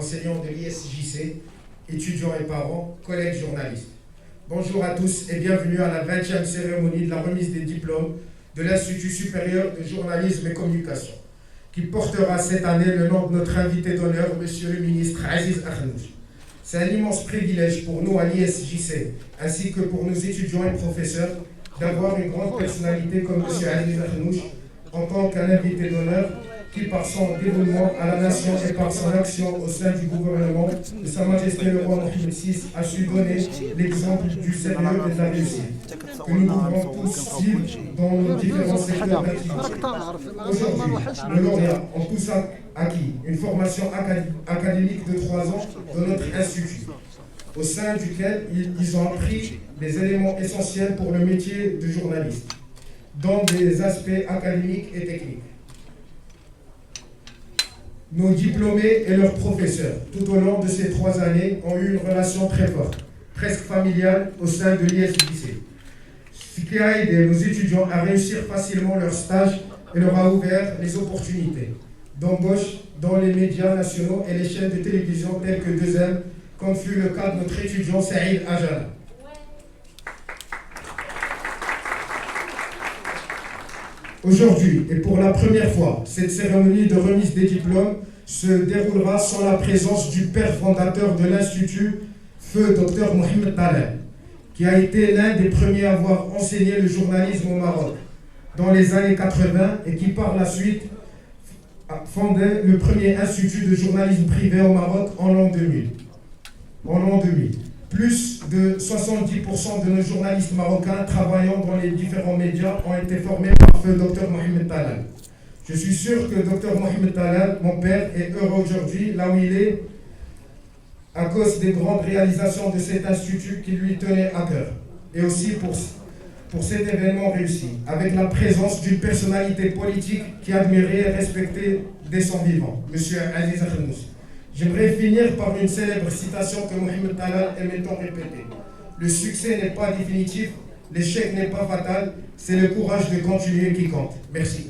enseignants de l'ISJC, étudiants et parents, collègues journalistes. Bonjour à tous et bienvenue à la 20e cérémonie de la remise des diplômes de l'Institut supérieur de journalisme et communication, qui portera cette année le nom de notre invité d'honneur, Monsieur le ministre Aziz Akhannouch. C'est un immense privilège pour nous à l'ISJC, ainsi que pour nos étudiants et professeurs, d'avoir une grande personnalité comme Monsieur Aziz Akhannouch en tant qu'un invité d'honneur qui, par son dévouement à la nation et par son action au sein du gouvernement de Sa Majesté le roi Mohammed VI, a su donner l'exemple du sérieux et de la réussite, que nous devons tous suivre dans nos différents secteurs d'activité. Aujourd'hui, nos lauréats ont tous acquis une formation académique de 3 ans dans notre institut, au sein duquel ils ont appris des éléments essentiels pour le métier de journaliste, dans des aspects académiques et techniques. Nos diplômés et leurs professeurs, tout au long de ces 3 années, ont eu une relation très forte, presque familiale, au sein de l'ISJC. Ce qui a aidé nos étudiants à réussir facilement leur stage et leur a ouvert les opportunités d'embauche dans les médias nationaux et les chaînes de télévision telles que 2M, comme fut le cas de notre étudiant Saïd Ajala. Aujourd'hui, et pour la première fois, cette cérémonie de remise des diplômes se déroulera sans la présence du père fondateur de l'Institut, feu Dr Mohamed Talal, qui a été l'un des premiers à avoir enseigné le journalisme au Maroc dans les années 80 et qui par la suite a fondé le premier institut de journalisme privé au Maroc en l'an 2000. Plus de 70% de nos journalistes marocains travaillant dans les différents médias ont été formés par feu Dr Mohamed Talal. Je suis sûr que Dr Mohamed Talal, mon père, est heureux aujourd'hui là où il est à cause des grandes réalisations de cet institut qui lui tenait à cœur. Et aussi pour cet événement réussi, avec la présence d'une personnalité politique qui admirait et respectait dès son vivant, M. Aziz Akhannouch. J'aimerais finir par une célèbre citation que Mohamed Talal aimait tant répéter. Le succès n'est pas définitif, l'échec n'est pas fatal, c'est le courage de continuer qui compte. Merci.